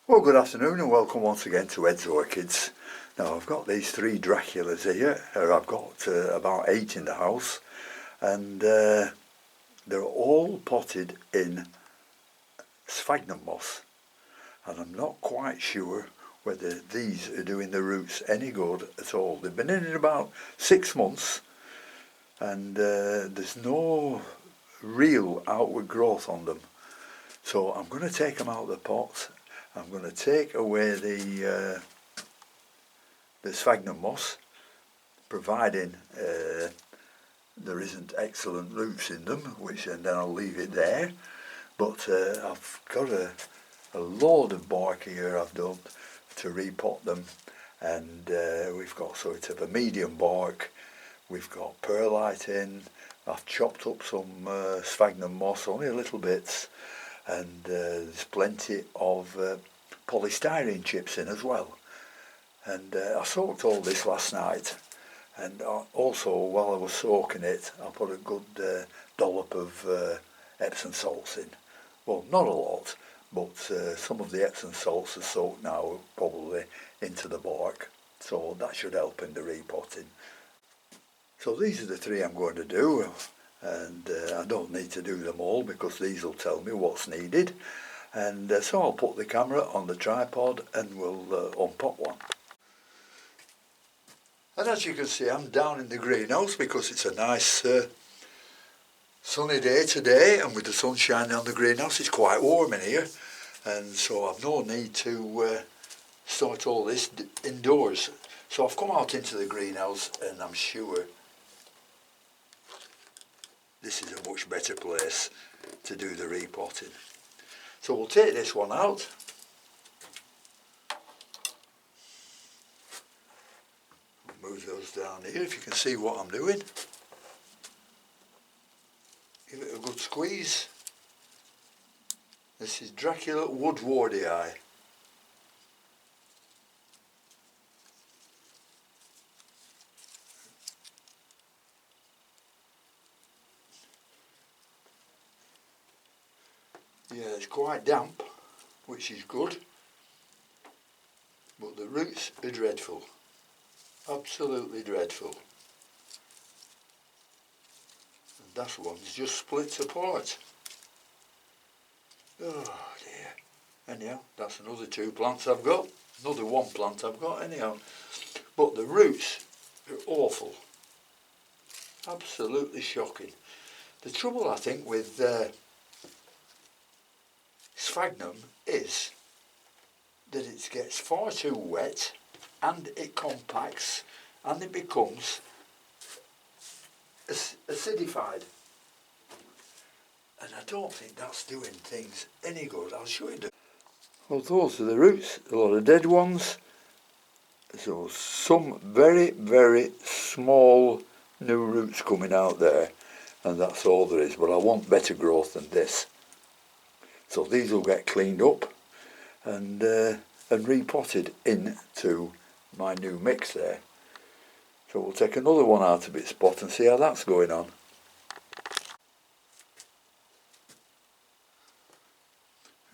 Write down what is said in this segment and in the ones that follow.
Well, good afternoon and welcome once again to Ed's Orchids. Now I've got these three Draculas here, I've got about 8 in the house, and they're all potted in sphagnum moss, and I'm not quite sure whether these are doing the roots any good at all. They've been in about 6 months and there's no real outward growth on them, so I'm going to take them out of the pot. I'm going to take away the sphagnum moss, providing there isn't excellent roots in them, and then I'll leave it there. But I've got a load of bark here I've done to repot them, and we've got sort of a medium bark, we've got perlite in, I've chopped up some sphagnum moss, only a little bits, and there's plenty of polystyrene chips in as well. And I soaked all this last night, and also while I was soaking it I put a good dollop of Epsom salts in. Well, not a lot, but some of the Epsom salts are soaked now probably into the bark, so that should help in the repotting. So these are the three I'm going to do, and I don't need to do them all because these will tell me what's needed. And so I'll put the camera on the tripod and we'll unpot one. And as you can see, I'm down in the greenhouse because it's a nice sunny day today, and with the sun shining on the greenhouse it's quite warm in here, and so I've no need to start all this indoors. So I've come out into the greenhouse, and I'm sure this is a much better place to do the repotting. So we'll take this one out. Move those down here if you can see what I'm doing. Give it a good squeeze. This is Dracula Woodwardii. Yeah, it's quite damp, which is good, but the roots are dreadful, absolutely dreadful. And that one's just splits apart. Oh dear. Anyhow, that's another 2 plants I've got, another 1 plant I've got anyhow. But the roots are awful, absolutely shocking. The trouble I think with sphagnum is that it gets far too wet and it compacts and it becomes acidified, and I don't think that's doing things any good. I'll show you. Well, those are the roots, a lot of dead ones, so some very, very small new roots coming out there, and that's all there is, but I want better growth than this. So these will get cleaned up and repotted into my new mix there. So we'll take another one out of its pot and see how that's going on.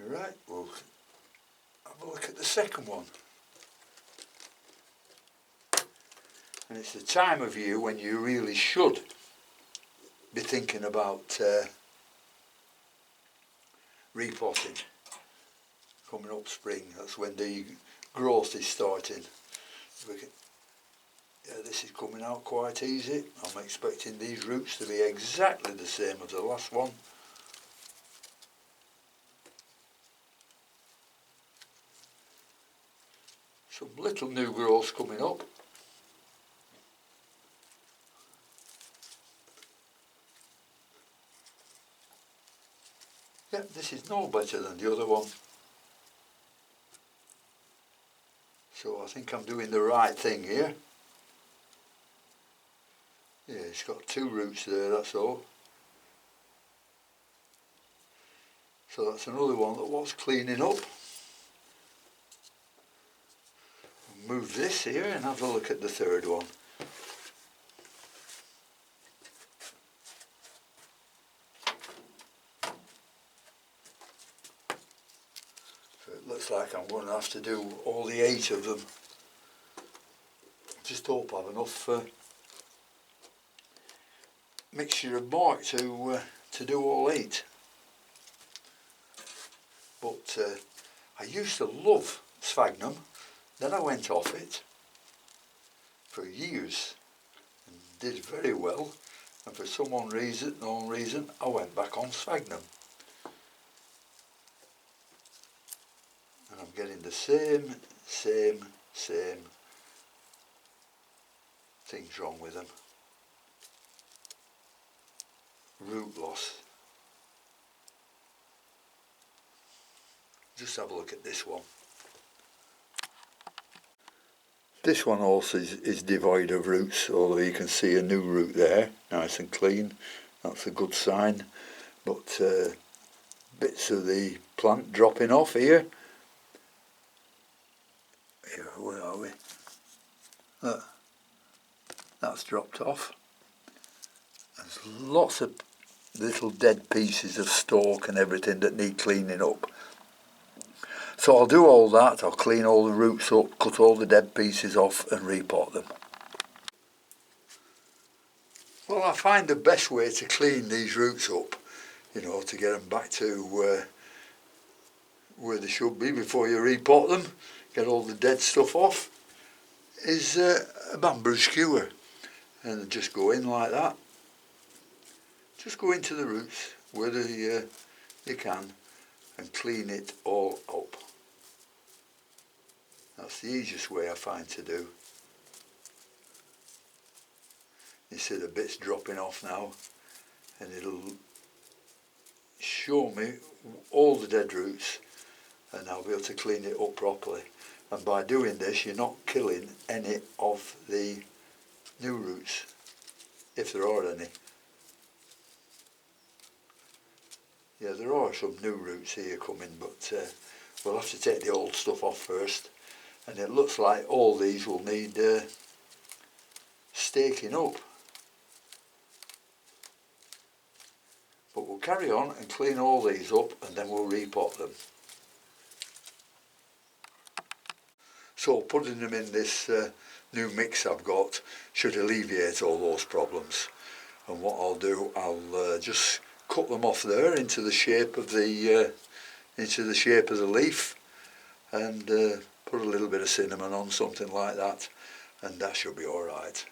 Right, we'll have a look at the second one. And it's the time of year when you really should be thinking about repotting. Coming up spring, that's when the growth is starting. Yeah, this is coming out quite easy. I'm expecting these roots to be exactly the same as the last one. Some little new growths coming up. Yeah, this is no better than the other one. So I think I'm doing the right thing here. Yeah, it's got 2 roots there, that's all. So that's another one that was cleaning up. Move this here and have a look at the third one. It looks like I'm going to have to do all the 8 of them. Just hope I have enough mixture of bark to do all 8. But I used to love sphagnum, then I went off it for years and did very well, and for some unknown reason I went back on sphagnum. And I'm getting the same things wrong with them. Root loss. Just have a look at this one. This one also is devoid of roots, although you can see a new root there, nice and clean. That's a good sign. But bits of the plant dropping off here. Here, where are we? That's dropped off. There's lots of little dead pieces of stalk and everything that need cleaning up. So I'll do all that. I'll clean all the roots up, cut all the dead pieces off and repot them. Well, I find the best way to clean these roots up, you know, to get them back to where they should be before you repot them, get all the dead stuff off, is a bamboo skewer. And just go in like that. Just go into the roots where you can and clean it all up. That's the easiest way I find to do. You see the bits dropping off now, and it'll show me all the dead roots, and I'll be able to clean it up properly. And by doing this, you're not killing any of the new roots, if there are any. Yeah, there are some new roots here coming, but we'll have to take the old stuff off first. And it looks like all these will need staking up. But we'll carry on and clean all these up, and then we'll repot them. So putting them in this new mix I've got should alleviate all those problems. And what I'll do, I'll just cut them off there into the shape of the leaf, and put a little bit of cinnamon on, something like that, and that should be all right.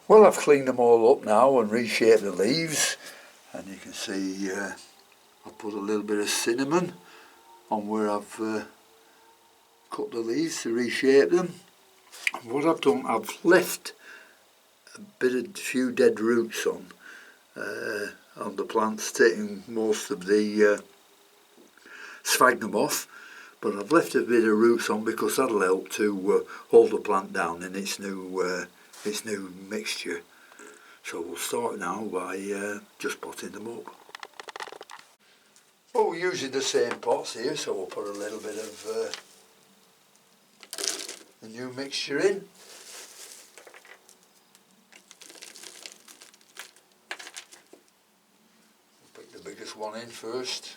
Well, I've cleaned them all up now and reshaped the leaves, and you can see I've put a little bit of cinnamon on where I've cut the leaves to reshape them. And what I've done, I've left a few dead roots on the plants, taking most of the sphagnum off, but I've left a bit of roots on because that'll help to hold the plant down in its new mixture. So we'll start now by just potting them up. Well, we're using the same pots here, so we'll put a little bit of the new mixture in. We'll pick the biggest one in first.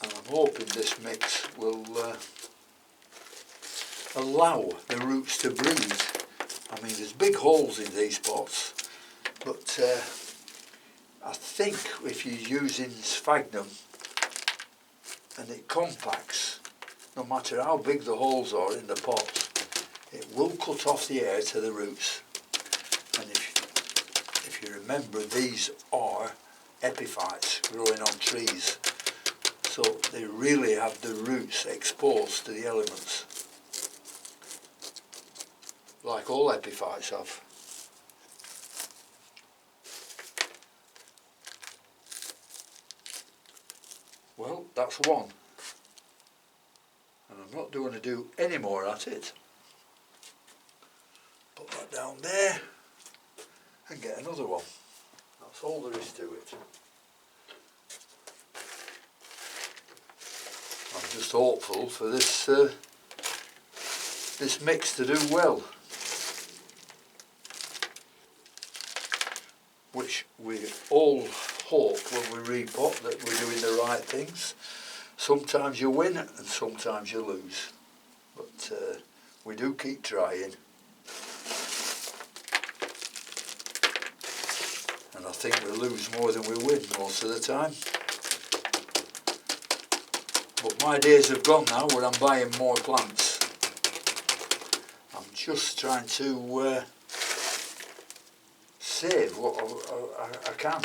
And I'm hoping this mix will allow the roots to breathe. I mean, there's big holes in these pots, but I think if you're using sphagnum and it compacts, no matter how big the holes are in the pot, it will cut off the air to the roots. And if you remember, these are epiphytes growing on trees, so they really have the roots exposed to the elements, like all epiphytes have. Well, that's one, and I'm not going to do any more at it. Put that down there and get another one. That's all there is to it. I'm just hopeful for this this mix to do well. which we all hope when we repot that we're doing the right things. Sometimes you win and sometimes you lose, but we do keep trying. And I think we lose more than we win most of the time. But my days have gone now when I'm buying more plants. I'm just trying to save what I can.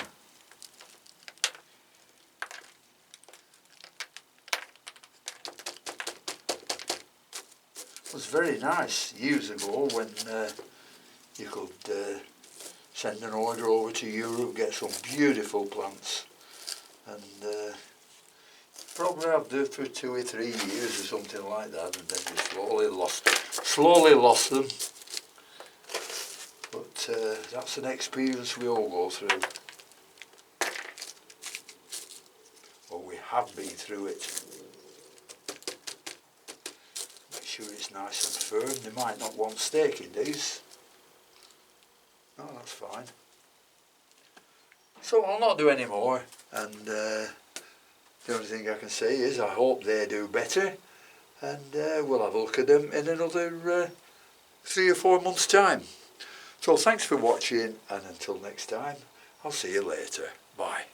It was very nice years ago when you could send an order over to Europe, get some beautiful plants, and probably have done for 2 or 3 years or something like that, and then we slowly lost them. But that's an experience we all go through. Or we have been through it. Make sure it's nice and firm. They might not want staking these. No, that's fine. So I'll not do any more, and the only thing I can say is I hope they do better, and we'll have a look at them in another 3 or 4 months' time. So thanks for watching, and until next time, I'll see you later. Bye.